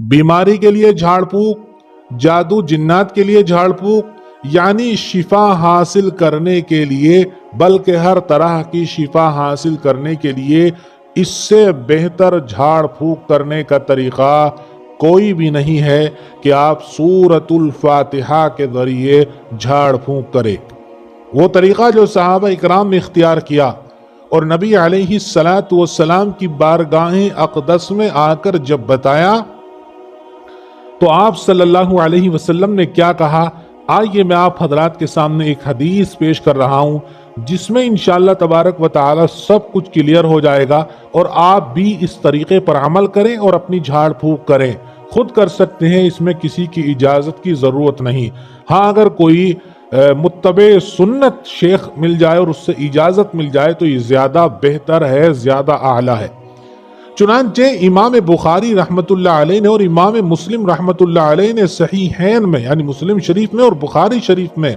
बीमारी के लिए झाड़ फूक, जादू जिन्नात के लिए झाड़ फूक, यानी शिफा हासिल करने के लिए, बल्कि हर तरह की शिफा हासिल करने के लिए इससे बेहतर झाड़ फूक करने का तरीका कोई भी नहीं है कि आप सूरतुल फातिहा के जरिए झाड़ फूक करें। वो तरीका जो सहाबा इकराम ने इख्तियार किया और नबी अलैहिस्सलातु वस्सलाम की बारगाह अक़दस में आकर जब बताया तो आप सल्लल्लाहु अलैहि वसल्लम ने क्या कहा, आइए मैं आप हजरात के सामने एक हदीस पेश कर रहा हूं जिसमें इंशाअल्लाह तबारक व तआला सब कुछ क्लियर हो जाएगा और आप भी इस तरीके पर अमल करें और अपनी झाड़ फूक करें। खुद कर सकते हैं, इसमें किसी की इजाज़त की ज़रूरत नहीं। हाँ, अगर कोई मुत्तबे सुन्नत शेख मिल जाए और उससे इजाज़त मिल जाए तो ये ज़्यादा बेहतर है, ज़्यादा आला है। चुनांचे इमाम बुखारी रहमतुल्लाह अलैह ने और इमाम मुस्लिम रहमतुल्लाह अलैह ने सहीहैन में यानी मुस्लिम शरीफ में और बुखारी शरीफ में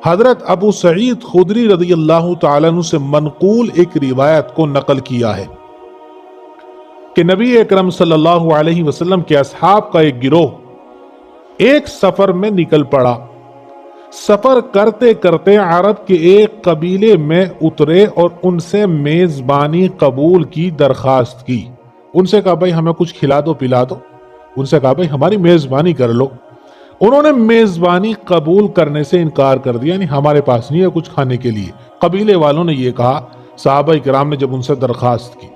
हजरत अबू सईद खुदरी रज़ियल्लाहु तआला अन्हु से मनकूल एक रिवायत को नकल किया है कि नबी अकरम सल्लल्लाहु अलैहि वसल्लम के असहाब का एक गिरोह एक सफर में निकल पड़ा। सफर करते करते अरब के एक कबीले में उतरे और उनसे मेजबानी कबूल की दरखास्त की। उनसे कहा भाई हमें कुछ खिला दो पिला दो। उनसे कहा भाई हमारी मेजबानी कर लो। उन्होंने मेजबानी कबूल करने से इनकार कर दिया, यानी हमारे पास नहीं है कुछ खाने के लिए। कबीले वालों ने यह कहा, सहाबा इकराम ने जब उनसे दरखास्त की,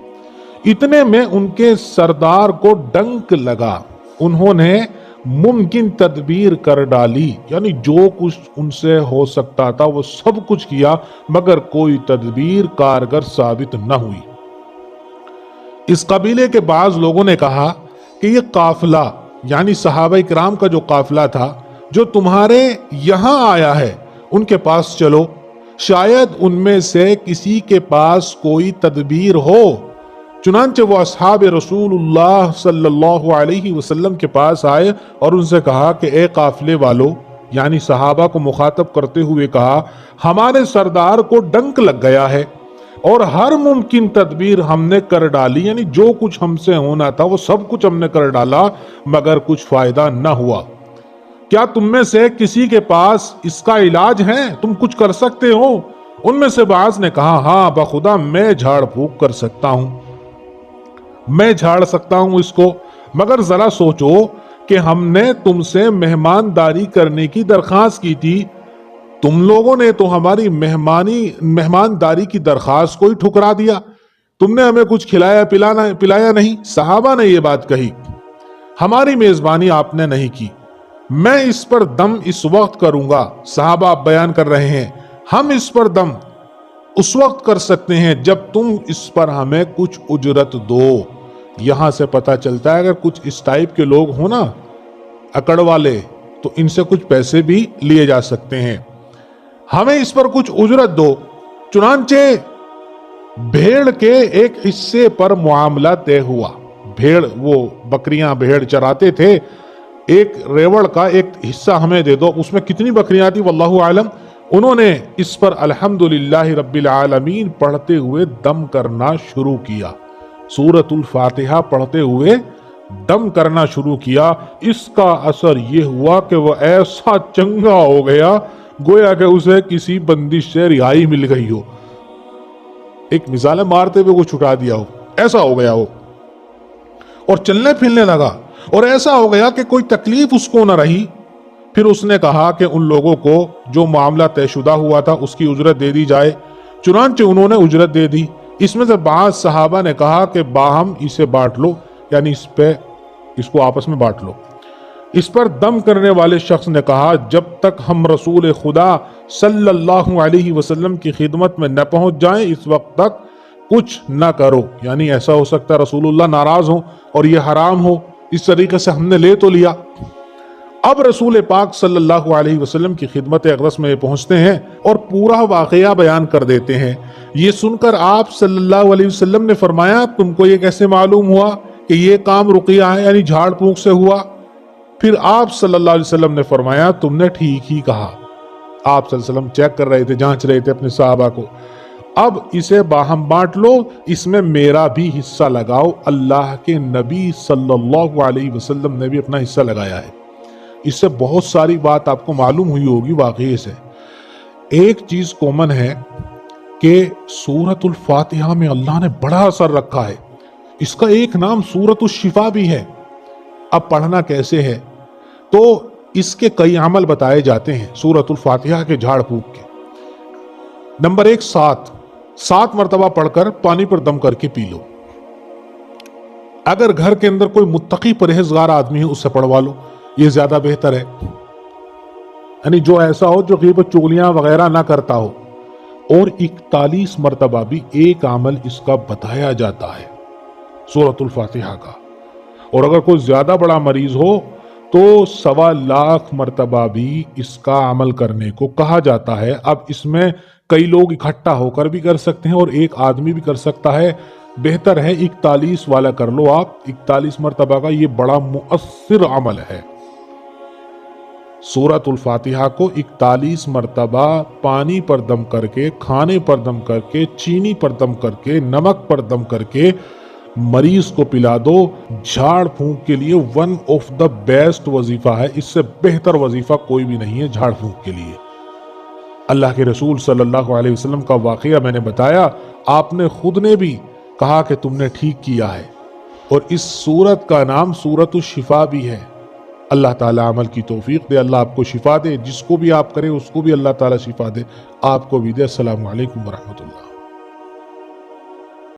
इतने में उनके सरदार को डंक लगा। उन्होंने मुमकिन तदबीर कर डाली, यानी जो कुछ उनसे हो सकता था वो सब कुछ किया, मगर कोई तदबीर कारगर साबित न हुई। इस कबीले के बाज लोगों ने कहा कि ये काफिला यानी सहाबा इकराम का जो काफिला था जो तुम्हारे यहां आया है, उनके पास चलो, शायद उनमें से किसी के पास कोई तदबीर हो। चुनांचे वो असहाब रसूलुल्लाह सल्लल्लाहु अलैहि वसल्लम के पास आए और उनसे कहा कि ए काफिले वालों, यानी सहाबा को मुखातब करते हुए कहा, हमारे सरदार को डंक लग गया है और हर मुमकिन तदबीर हमने कर डाली, यानी जो कुछ हमसे होना था वो सब कुछ हमने कर डाला, मगर कुछ फायदा न हुआ। क्या तुम में से किसी के पास इसका इलाज है? तुम कुछ कर सकते हो? उनमें से बाज ने कहा, हाँ बखुदा मैं झाड़ फूक कर सकता हूं, मैं झाड़ सकता हूं इसको, मगर जरा सोचो कि हमने तुमसे मेहमानदारी करने की दरखास्त की थी, तुम लोगों ने तो हमारी मेहमानदारी की दरखास्त को ही ठुकरा दिया। तुमने हमें कुछ पिलाया नहीं। सहाबा ने यह बात कही, हमारी मेजबानी आपने नहीं की, मैं इस पर दम इस वक्त करूंगा। सहाबा बयान कर रहे हैं, हम इस पर दम उस वक्त कर सकते हैं जब तुम इस पर हमें कुछ उजरत दो। यहां से पता चलता है अगर कुछ इस टाइप के लोग हो ना, अकड़ वाले, तो इनसे कुछ पैसे भी लिए जा सकते हैं। हमें इस पर कुछ उजरत दो। चुनांचे भेड़ के एक हिस्से पर मुआमला तय हुआ। भेड़, वो बकरियां भेड़ चराते थे, एक रेवड़ का एक हिस्सा हमें दे दो। उसमें कितनी बकरियां थी वल्लाहु आलम। उन्होंने इस पर अल्हम्दुलिल्लाहि रब्बिल आलमीन पढ़ते हुए दम करना शुरू किया, सूरतुल फातिहा पढ़ते हुए दम करना शुरू किया। इसका असर यह हुआ कि वह ऐसा चंगा हो गया गोया कि उसे किसी बंदिश से रिहाई मिल गई हो, एक मिसाल मारते हुए को छुटा दिया हो, ऐसा हो गया हो, और चलने फिरने लगा, और ऐसा हो गया कि कोई तकलीफ उसको न रही। फिर उसने कहा कि उन लोगों को जो मामला तयशुदा हुआ था उसकी उजरत दे दी जाए। चुनांचे उन्होंने उजरत दे दी। इसमें से बाज सहाबा ने कहा कि बाहम इसे बांट लो, यानी इसको आपस में बांट लो। इस पर दम करने वाले शख्स ने कहा, जब तक हम रसूल खुदा सल्लल्लाहु अलैहि वसल्लम की खिदमत में न पहुंच जाएं, इस वक्त तक कुछ न करो। यानी ऐसा हो सकता है रसूलुल्लाह नाराज हो और ये हराम हो, इस तरीके से हमने ले तो लिया। अब रसूल पाक सल्लल्लाहु अलैहि वसल्लम की खिदमत अक़दस में पहुंचते हैं और पूरा वाक़या बयान कर देते हैं। ये सुनकर आप सल्लल्लाहु अलैहि वसल्लम ने फरमाया, तुमको ये कैसे मालूम हुआ कि ये काम रुकिया है, यानी झाड़ फूक से हुआ? फिर आप सल्लल्लाहु अलैहि वसल्लम ने फरमाया, तुमने ठीक ही कहा। आप सल्लल्लाहु अलैहि वसल्लम चेक कर रहे थे, जांच रहे थे अपने सहाबा को। اب اسے باہم بانٹ لو، اس میں میرا بھی حصہ لگاؤ۔ اللہ کے نبی صلی اللہ علیہ وسلم نے بھی اپنا حصہ لگایا ہے۔ اس سے بہت ساری بات آپ کو معلوم ہوئی ہوگی واقعے سے۔ ایک چیز کومن ہے کہ سورۃ الفاتحہ میں اللہ نے بڑا اثر رکھا ہے۔ اس کا ایک نام سورۃ الشفا بھی ہے۔ اب پڑھنا کیسے ہے؟ تو اس کے کئی عمل بتائے جاتے ہیں سورۃ الفاتحہ کے جھاڑ پھونک کے۔ نمبر 1، 7 مرتبہ پڑھ کر پانی پر دم کر کے پی لو۔ اگر گھر کے اندر کوئی متقی پرہیزگار آدمی ہے اس سے پڑھوا لو، یہ زیادہ بہتر ہے۔ یعنی جو ایسا ہو جو غیبت چغلیاں وغیرہ نہ کرتا ہو۔ اور 41 مرتبہ بھی ایک عمل اس کا بتایا جاتا ہے سورۃ الفاتحہ کا۔ اور اگر کوئی زیادہ بڑا مریض ہو تو 1.25 لاکھ مرتبہ بھی اس کا عمل کرنے کو کہا جاتا ہے۔ اب اس میں کئی لوگ اکٹھا ہو کر بھی کر سکتے ہیں اور ایک آدمی بھی کر سکتا ہے۔ بہتر ہے 41 والا کر لو آپ، 41 مرتبہ کا یہ بڑا مؤثر عمل ہے۔ سورۃ الفاتحہ کو 41 مرتبہ پانی پر دم کر کے، کھانے پر دم کر کے، چینی پر دم کر کے، نمک پر دم کر کے مریض کو پلا دو۔ جھاڑ پھونک کے لیے ون آف دا بیسٹ وظیفہ ہے، اس سے بہتر وظیفہ کوئی بھی نہیں ہے جھاڑ پھونک کے لیے۔ اللہ کے رسول صلی اللہ علیہ وسلم کا واقعہ میں نے بتایا، آپ نے خود نے بھی کہا کہ تم نے ٹھیک کیا ہے۔ اور اس سورت کا نام سورۃ الشفا بھی ہے۔ اللہ تعالیٰ عمل کی توفیق دے، اللہ آپ کو شفا دے، جس کو بھی آپ کریں اس کو بھی اللہ تعالیٰ شفا دے، آپ کو بھی دے۔ السلام علیکم ورحمۃ اللہ۔